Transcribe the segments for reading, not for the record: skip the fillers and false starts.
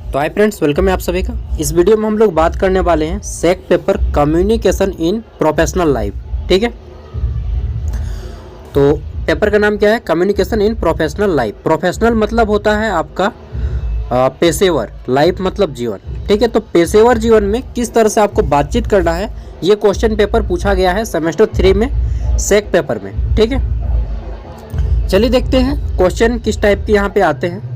तो hi friends, welcome है आप सभी का। इस वीडियो में हम लोग बात करने वाले हैं सेक paper communication in professional life. ठीक है, तो पेपर का नाम क्या है? Communication in professional life. Professional मतलब होता है आपका पेशेवर, लाइफ मतलब जीवन। ठीक है, तो पेशेवर जीवन में किस तरह से आपको बातचीत करना है, ये क्वेश्चन पेपर पूछा गया है सेमेस्टर 3 में सेक पेपर में। ठीक है, चलिए देखते हैं क्वेश्चन किस टाइप के यहाँ पे आते हैं।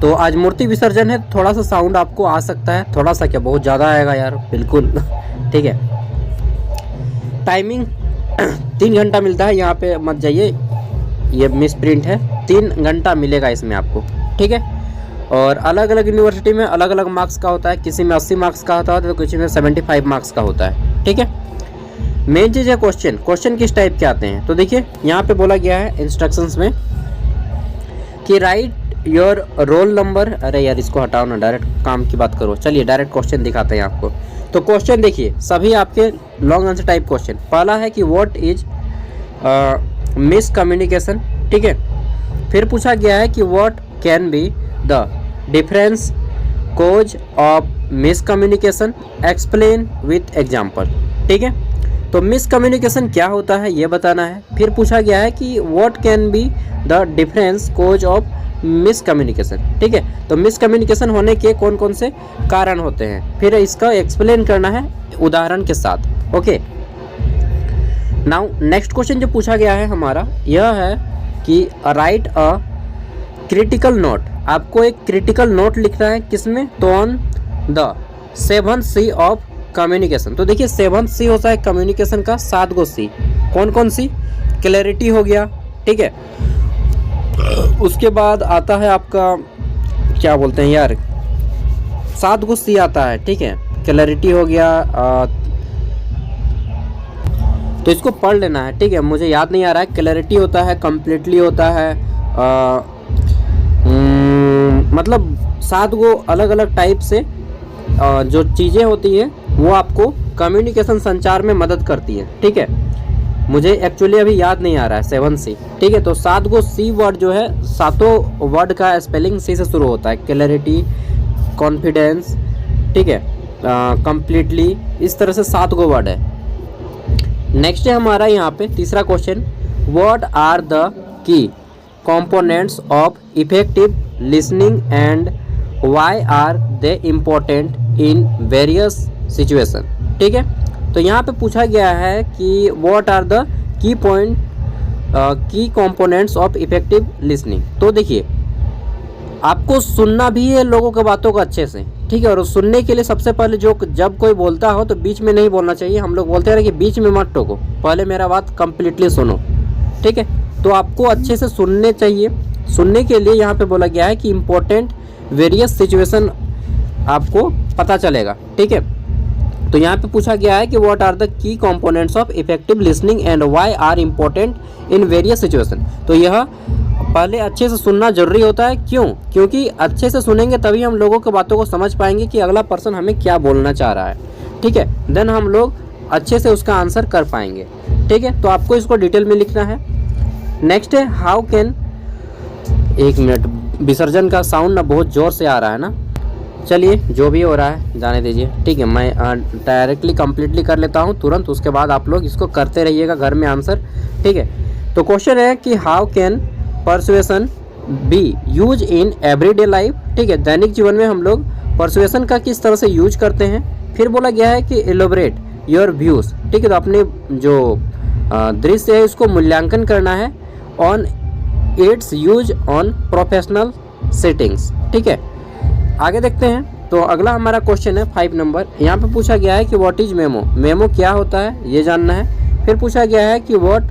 तो आज मूर्ति विसर्जन है, थोड़ा सा साउंड आपको आ सकता है, थोड़ा सा क्या बहुत ज़्यादा आएगा यार, बिल्कुल। ठीक है, टाइमिंग 3 घंटा मिलता है, यहाँ पे मत जाइए, ये मिस प्रिंट है। 3 घंटा मिलेगा इसमें आपको। ठीक है, और अलग अलग यूनिवर्सिटी में अलग अलग मार्क्स का होता है, किसी में 80 मार्क्स का होता है तो किसी में 75 मार्क्स का होता है। ठीक है, मेन चीज़ है क्वेश्चन किस टाइप के आते हैं। तो देखिए यहाँ पे बोला गया है इंस्ट्रक्शंस में कि राइट योर रोल नंबर। अरे यार इसको हटाओ ना, डायरेक्ट काम की बात करो। चलिए डायरेक्ट क्वेश्चन दिखाते हैं आपको। तो क्वेश्चन देखिए, सभी आपके लॉन्ग आंसर टाइप क्वेश्चन। पहला है कि व्हाट इज मिस कम्युनिकेशन। ठीक है, फिर पूछा गया है कि what can be the difference cause of miscommunication, explain with example. ठीक है, तो मिस कम्युनिकेशन क्या होता है ये बताना है। फिर पूछा गया है कि what can be the difference cause of miscommunication. ठीक है, तो मिस कम्युनिकेशन होने के कौन कौन से कारण होते हैं, फिर इसका एक्सप्लेन करना है उदाहरण के साथ। ओके, नाउ नेक्स्ट क्वेश्चन जो पूछा गया है हमारा यह है कि राइट अ क्रिटिकल नोट। आपको एक क्रिटिकल नोट लिखना है, किसमें? तो on the 7th C of communication. तो देखिए 7th C होता है कम्युनिकेशन का 7 गो C। कौन कौन सी? क्लैरिटी हो गया। ठीक है, उसके बाद आता है आपका क्या बोलते हैं यार, 7 गो C आता है। ठीक है, क्लैरिटी हो गया, तो इसको पढ़ लेना है। ठीक है, मुझे याद नहीं आ रहा है। क्लैरिटी होता है, कम्प्लीटली होता है, मतलब 7 गो अलग अलग टाइप से जो चीज़ें होती है वो आपको कम्युनिकेशन संचार में मदद करती है। ठीक है, मुझे एक्चुअली अभी याद नहीं आ रहा है 7 C। ठीक है, तो 7 गो C वर्ड जो है, सातों वर्ड का स्पेलिंग C से शुरू होता है। क्लैरिटी, कॉन्फिडेंस, ठीक है, कंप्लीटली, इस तरह से 7 गो वर्ड है। नेक्स्ट है हमारा यहाँ पे तीसरा question, what are the key components of effective listening and why are they important in various situation. ठीक है, तो यहाँ पे पूछा गया है कि what are the key components of effective listening. तो देखिए आपको सुनना भी है लोगों के बातों को अच्छे से। ठीक है, और सुनने के लिए सबसे पहले जब कोई बोलता हो तो बीच में नहीं बोलना चाहिए। हम लोग बोलते हैं कि बीच में मत टोको, पहले मेरा बात कंप्लीटली सुनो। ठीक है, तो आपको अच्छे से सुनने चाहिए। सुनने के लिए यहाँ पे बोला गया है कि इम्पोर्टेंट वेरियस सिचुएशन आपको पता चलेगा। ठीक है, तो यहाँ पे पूछा गया है कि what are the key components of effective listening and why are important in various situation. तो यह पहले अच्छे से सुनना जरूरी होता है। क्यों? क्योंकि अच्छे से सुनेंगे तभी हम लोगों की बातों को समझ पाएंगे कि अगला पर्सन हमें क्या बोलना चाह रहा है। ठीक है, देन हम लोग अच्छे से उसका आंसर कर पाएंगे। ठीक है, तो आपको इसको डिटेल में लिखना है। नेक्स्ट है हाउ कैन, एक मिनट, विसर्जन का साउंड ना बहुत ज़ोर से आ रहा है ना। चलिए जो भी हो रहा है जाने दीजिए। ठीक है, मैं डायरेक्टली कंप्लीटली कर लेता हूँ तुरंत, उसके बाद आप लोग इसको करते रहिएगा घर में आंसर। ठीक है, तो क्वेश्चन है कि how can persuasion B use in everyday life. ठीक है, दैनिक जीवन में हम लोग परसुएशन का किस तरह से यूज करते हैं। फिर बोला गया है कि एलोबरेट योर व्यूज़। ठीक है, तो अपने जो दृश्य है उसको मूल्यांकन करना है on it's use on professional settings. ठीक है, आगे देखते हैं। तो अगला हमारा क्वेश्चन है 5 नंबर। यहाँ पे पूछा गया है कि व्हाट इज मेमो। मेमो क्या होता है ये जानना है। फिर पूछा गया है कि what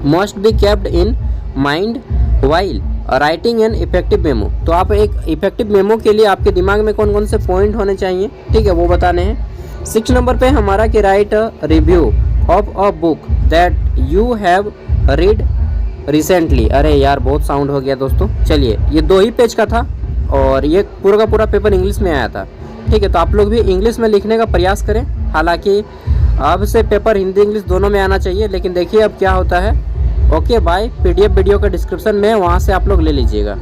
must be kept in mind while writing an effective memo. तो आप एक इफेक्टिव मेमो के लिए आपके दिमाग में कौन कौन से पॉइंट होने चाहिए, ठीक है, वो बताने हैं। 6 नंबर पे हमारा कि right a review of a book that you have read recently. अरे यार बहुत साउंड हो गया दोस्तों। चलिए, ये 2 ही पेज का था और ये पूरा का पूरा पेपर इंग्लिश में आया था। ठीक है, तो आप लोग भी इंग्लिश में लिखने का प्रयास करें। हालांकि अब से पेपर हिंदी इंग्लिश दोनों में आना चाहिए, लेकिन देखिए अब क्या होता है। ओके बाय, PDF वीडियो का डिस्क्रिप्शन में, वहाँ से आप लोग ले लीजिएगा।